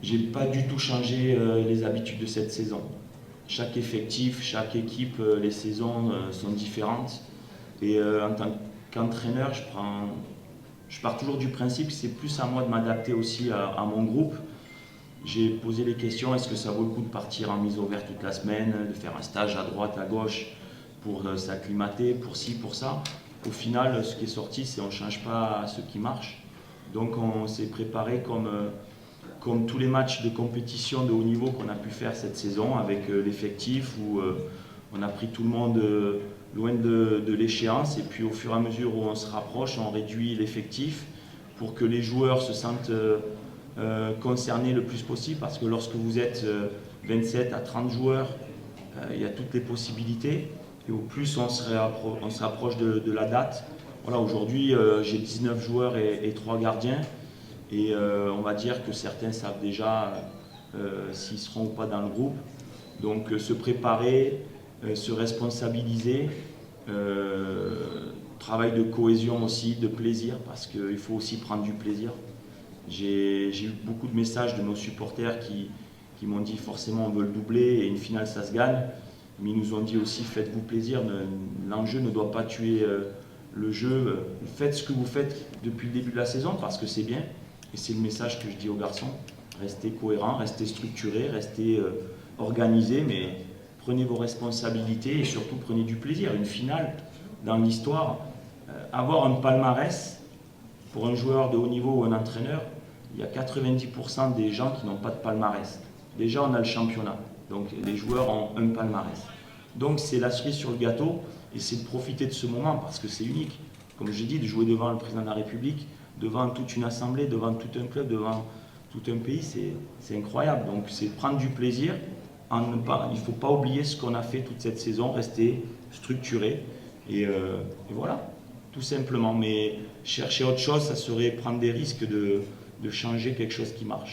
J'ai pas du tout changé les habitudes de cette saison. Chaque effectif, chaque équipe, les saisons sont différentes. Et en tant qu'entraîneur, je pars toujours du principe que c'est plus à moi de m'adapter aussi à mon groupe. J'ai posé les questions, est-ce que ça vaut le coup de partir en mise au vert toute la semaine, de faire un stage à droite, à gauche pour s'acclimater, pour ci, pour ça. Au final, ce qui est sorti, c'est qu'on ne change pas ce qui marche. Donc on s'est préparé comme tous les matchs de compétition de haut niveau qu'on a pu faire cette saison avec l'effectif où on a pris tout le monde loin de l'échéance et puis au fur et à mesure où on se rapproche, on réduit l'effectif pour que les joueurs se sentent concernés le plus possible parce que lorsque vous êtes 27 à 30 joueurs, il y a toutes les possibilités et au plus on se rapproche de la date. Voilà, aujourd'hui j'ai 19 joueurs et 3 gardiens. Et on va dire que certains savent déjà s'ils seront ou pas dans le groupe. Donc se préparer, se responsabiliser, travail de cohésion aussi, de plaisir, parce qu'il faut aussi prendre du plaisir. J'ai eu beaucoup de messages de nos supporters qui m'ont dit forcément on veut le doubler et une finale ça se gagne. Mais ils nous ont dit aussi faites-vous plaisir, l'enjeu ne doit pas tuer le jeu. Faites ce que vous faites depuis le début de la saison parce que c'est bien. Et c'est le message que je dis aux garçons, restez cohérents, restez structurés, restez organisés, mais prenez vos responsabilités et surtout prenez du plaisir. Une finale, dans l'histoire, avoir un palmarès, pour un joueur de haut niveau ou un entraîneur, il y a 90% des gens qui n'ont pas de palmarès. Déjà, on a le championnat, donc les joueurs ont un palmarès. Donc c'est la cerise sur le gâteau et c'est de profiter de ce moment parce que c'est unique. Comme j'ai dit, de jouer devant le président de la République, devant toute une assemblée, devant tout un club, devant tout un pays, c'est incroyable. Donc c'est prendre du plaisir. Il ne faut pas oublier ce qu'on a fait toute cette saison, rester structuré. Et voilà, tout simplement. Mais chercher autre chose, ça serait prendre des risques de changer quelque chose qui marche.